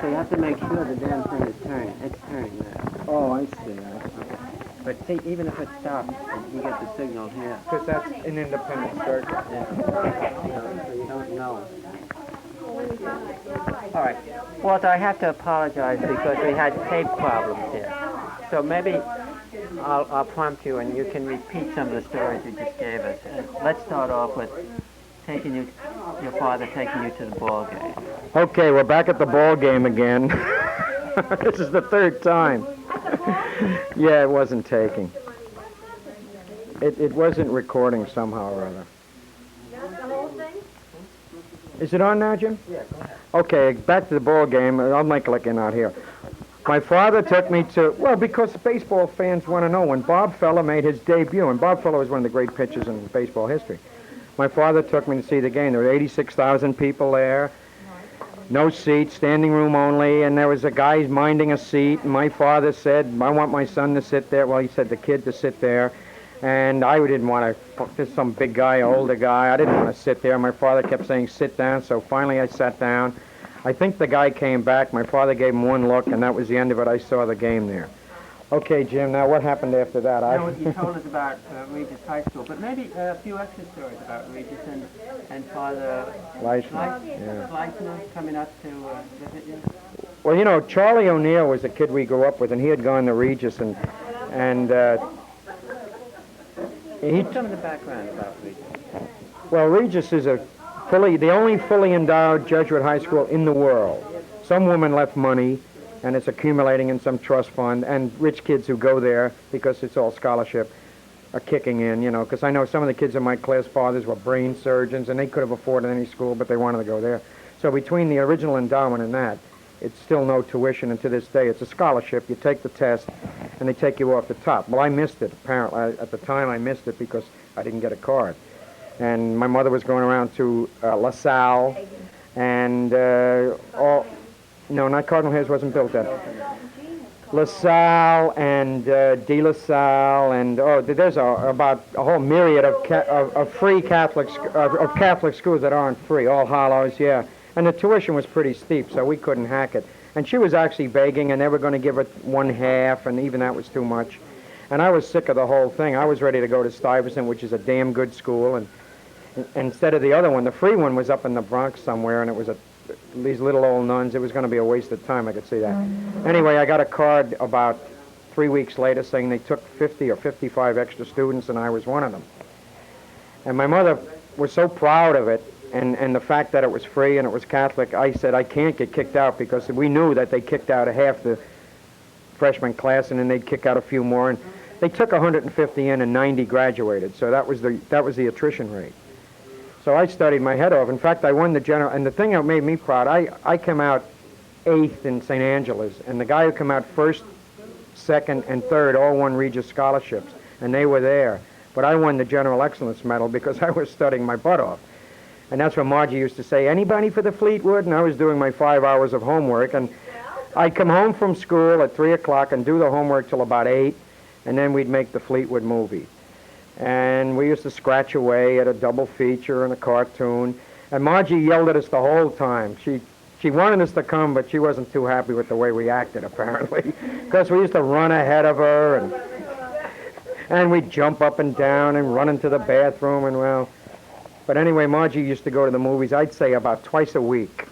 so you have to make sure the damn thing is turning. It's turning now. Oh, I see. Okay. But see, even if it stops, you get the signal here. Because that's an independent circuit. Yeah. So you don't know. All right. Walter, I have to apologize because we had tape problems here. So maybe I'll prompt you and you can repeat some of the stories you just gave us. Let's start off with your father taking you to the ball game. Okay, we're back at the ball game again. This is the third time. Yeah, it wasn't taking. It wasn't recording somehow or other. Is it on now, Jim? Yeah, go ahead. Okay, back to the ball game. I'll make like you're not here. My father took me to, well, because baseball fans want to know when Bob Feller made his debut, and Bob Feller was one of the great pitchers in baseball history. My father took me to see the game. There were 86,000 people there. No seats, standing room only, and there was a guy minding a seat, and my father said, I want my son to sit there. Well, he said the kid to sit there, and I didn't want to, just some big guy, older guy, I didn't want to sit there. My father kept saying, sit down, so finally I sat down. I think the guy came back. My father gave him one look, and that was the end of it. I saw the game there. Okay, Jim, now what happened after that? You told us about Regis High School, but maybe a few extra stories about Regis and Father Leitner coming up to visit you. Well, you know, Charlie O'Neill was a kid we grew up with, and he had gone to Regis, and he... Some of the background about Regis. Well, Regis is the only fully endowed Jesuit high school in the world. Some woman left money, and it's accumulating in some trust fund, and rich kids who go there, because it's all scholarship, are kicking in, you know, because I know some of the kids in my class fathers were brain surgeons, and they could have afforded any school, but they wanted to go there. So between the original endowment and that, it's still no tuition, and to this day, it's a scholarship. You take the test, and they take you off the top. Well, I missed it, apparently. At the time, I missed it because I didn't get a card. And my mother was going around to LaSalle, and no, not Cardinal Hayes wasn't built then. LaSalle and De La Salle, and there's about a whole myriad of free Catholic schools that aren't free. All Hallows, yeah. And the tuition was pretty steep, so we couldn't hack it. And she was actually begging, and they were going to give her 1/2, and even that was too much. And I was sick of the whole thing. I was ready to go to Stuyvesant, which is a damn good school, and instead of the other one, the free one was up in the Bronx somewhere, and it was these little old nuns. It was going to be a waste of time, I could see that. Anyway, I got a card about 3 weeks later saying they took 50 or 55 extra students, and I was one of them. And my mother was so proud of it, and the fact that it was free and it was Catholic, I said, I can't get kicked out, because we knew that they kicked out half the freshman class, and then they'd kick out a few more. And they took 150 in, and 90 graduated, so that was the attrition rate. So I studied my head off. In fact, I won the general, and the thing that made me proud, I came out 8th in St. Angela's, and the guy who came out 1st, 2nd, and 3rd all won Regis scholarships, and they were there. But I won the General Excellence Medal because I was studying my butt off. And that's what Margie used to say, anybody for the Fleetwood? And I was doing my 5 hours of homework, and I'd come home from school at 3 o'clock and do the homework till about 8, and then we'd make the Fleetwood movie. And we used to scratch away at a double feature and a cartoon. And Margie yelled at us the whole time. She wanted us to come, but she wasn't too happy with the way we acted, apparently, because we used to run ahead of her, and we'd jump up and down and run into the bathroom, and well. But anyway, Margie used to go to the movies, I'd say about twice a week.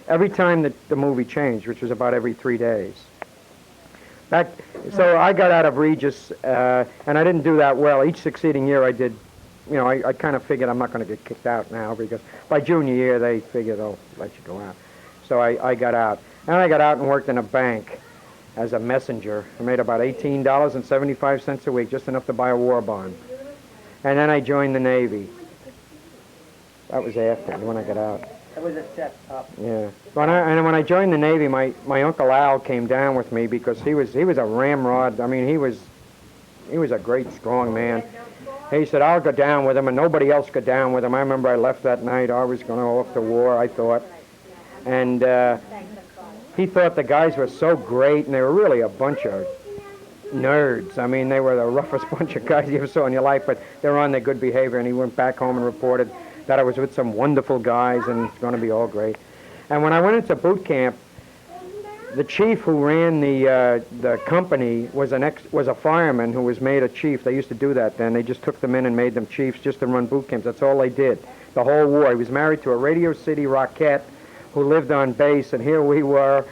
Every time that the movie changed, which was about every 3 days. So I got out of Regis, and I didn't do that well. Each succeeding year I did, you know, I kind of figured I'm not going to get kicked out now, because by junior year they figured they'll let you go out. So I got out. And I got out and worked in a bank as a messenger. I made about $18.75 a week, just enough to buy a war bond. And then I joined the Navy. That was after, when I got out. That was a step up. Yeah. When I joined the Navy, my Uncle Al came down with me because he was a ramrod. I mean, he was a great, strong man. He said, I'll go down with him, and nobody else go down with him. I remember I left that night. I was going to go off to war, I thought. And he thought the guys were so great, and they were really a bunch of nerds. I mean, they were the roughest bunch of guys you ever saw in your life, but they were on their good behavior, and he went back home and reported that I was with some wonderful guys, and it's going to be all great. And when I went into boot camp, the chief who ran the company was a fireman who was made a chief. They used to do that then. They just took them in and made them chiefs just to run boot camps. That's all they did the whole war. He was married to a Radio City Rockette who lived on base, and here we were.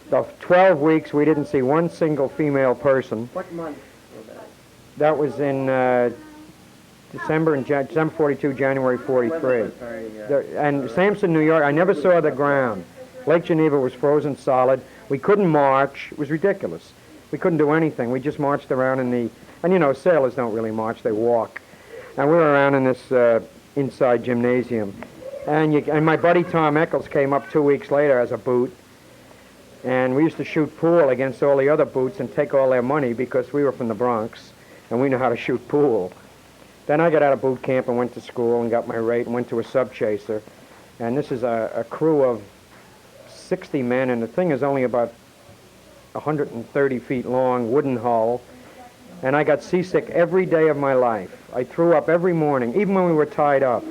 The 12 weeks we didn't see one single female person. What month was that? That was in December 42, January 43. And Sampson, New York, I never saw the ground. Lake Geneva was frozen solid. We couldn't march. It was ridiculous. We couldn't do anything. We just marched around and you know, sailors don't really march, they walk. And we were around in this inside gymnasium. And my buddy Tom Eccles came up 2 weeks later as a boot. And we used to shoot pool against all the other boots and take all their money because we were from the Bronx and we knew how to shoot pool. Then I got out of boot camp and went to school and got my rate and went to a sub chaser. And this is a crew of 60 men, and the thing is only about 130 feet long, wooden hull. And I got seasick every day of my life. I threw up every morning, even when we were tied up.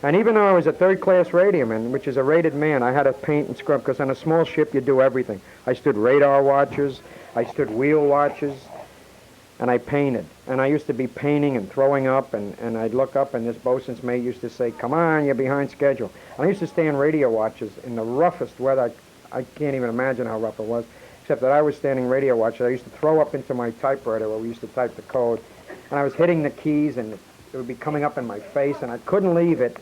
And even though I was a third-class radioman, which is a rated man, I had to paint and scrub, because on a small ship you do everything. I stood radar watches, I stood wheel watches, and I painted. And I used to be painting and throwing up, and I'd look up, and this bosun's mate used to say, "Come on, you're behind schedule." And I used to stay in radio watches in the roughest weather. I can't even imagine how rough it was, except that I was standing radio watches. I used to throw up into my typewriter where we used to type the code, and I was hitting the keys, and it would be coming up in my face, and I couldn't leave it.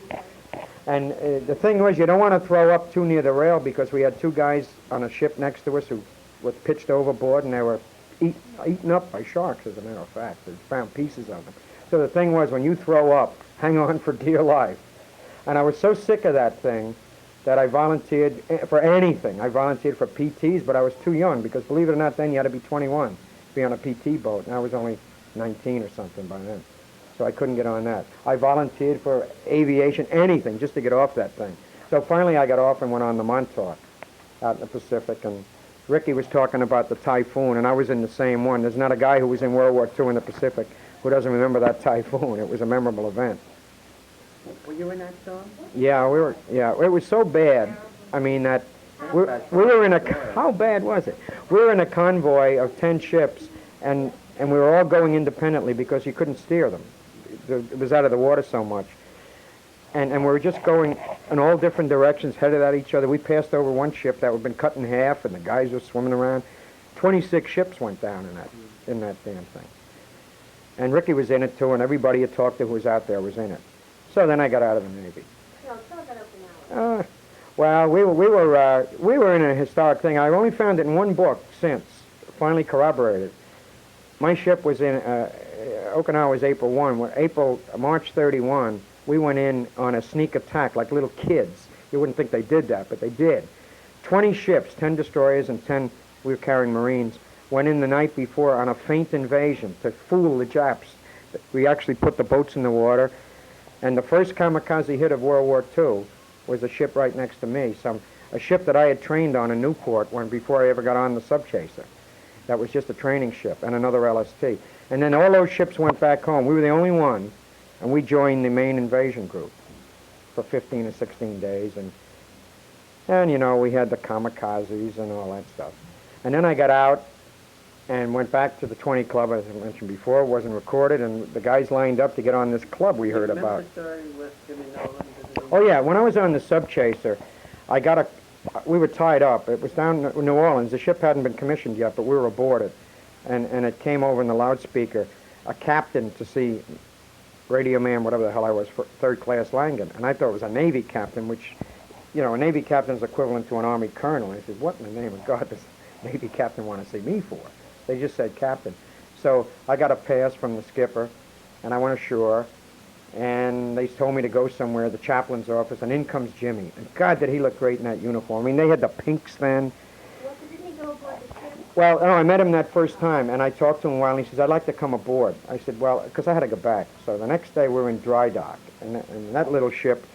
And the thing was, you don't want to throw up too near the rail, because we had two guys on a ship next to us who were pitched overboard, and they were eaten up by sharks, as a matter of fact. They found pieces of them. So the thing was, when you throw up, hang on for dear life. And I was so sick of that thing that I volunteered for anything. I volunteered for PTs, but I was too young, because believe it or not, then you had to be 21 to be on a PT boat, and I was only 19 or something by then. So I couldn't get on that. I volunteered for aviation, anything, just to get off that thing. So finally I got off and went on the Montauk out in the Pacific, and Ricky was talking about the typhoon, and I was in the same one. There's not a guy who was in World War II in the Pacific who doesn't remember that typhoon. It was a memorable event. Were you in that storm? Yeah, we were. Yeah, it was so bad. I mean, that we were in a. How bad was it? We were in a convoy of 10 ships, and we were all going independently because you couldn't steer them. It was out of the water so much. And we were just going in all different directions, headed at each other. We passed over one ship that had been cut in half, and the guys were swimming around. 26 ships went down in that damn thing. And Ricky was in it too, and everybody had talked to who was out there was in it. So then I got out of the Navy. No, tell about Okinawa. Well, we were in a historic thing. I've only found it in one book since, finally corroborated. My ship was in Okinawa was April 1. March 31. We went in on a sneak attack like little kids. You wouldn't think they did that, but they did. 20 ships, 10 destroyers and 10, we were carrying Marines, went in the night before on a feint invasion to fool the Japs. We actually put the boats in the water, and the first kamikaze hit of World War II was a ship right next to me, a ship that I had trained on in Newport before I ever got on the Subchaser. That was just a training ship, and another LST. And then all those ships went back home. We were the only one. And we joined the main invasion group for 15 or 16 days. And you know, we had the kamikazes and all that stuff. And then I got out and went back to the 20 Club, as I mentioned before. It wasn't recorded, and the guys lined up to get on this club we heard about. The story with Jimmy Nolan? Oh, yeah. When I was on the Subchaser, we were tied up. It was down in New Orleans. The ship hadn't been commissioned yet, but we were aboard it. And it came over in the loudspeaker, a captain to see Radio Man, whatever the hell I was, third class Langan. And I thought it was a Navy captain, which, you know, a Navy captain is equivalent to an Army colonel. And I said, what in the name of God does a Navy captain want to see me for? They just said captain. So I got a pass from the skipper, and I went ashore, and they told me to go somewhere, the chaplain's office, and in comes Jimmy. And God, did he look great in that uniform. I mean, they had the pinks then. Well, didn't he go aboard the ship? Well, no, I met him that first time, and I talked to him a while, and he says, I'd like to come aboard. I said, well, because I had to go back. So the next day we were in dry dock, and that little ship,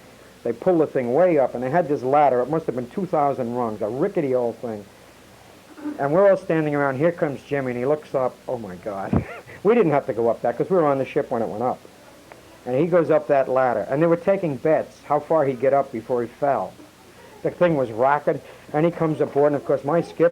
they pulled the thing way up, and they had this ladder. It must have been 2,000 rungs, a rickety old thing. And we're all standing around. Here comes Jimmy, and he looks up. Oh, my God. We didn't have to go up that, because we were on the ship when it went up. And he goes up that ladder, and they were taking bets how far he'd get up before he fell. The thing was rocking, and he comes aboard, and of course my skipper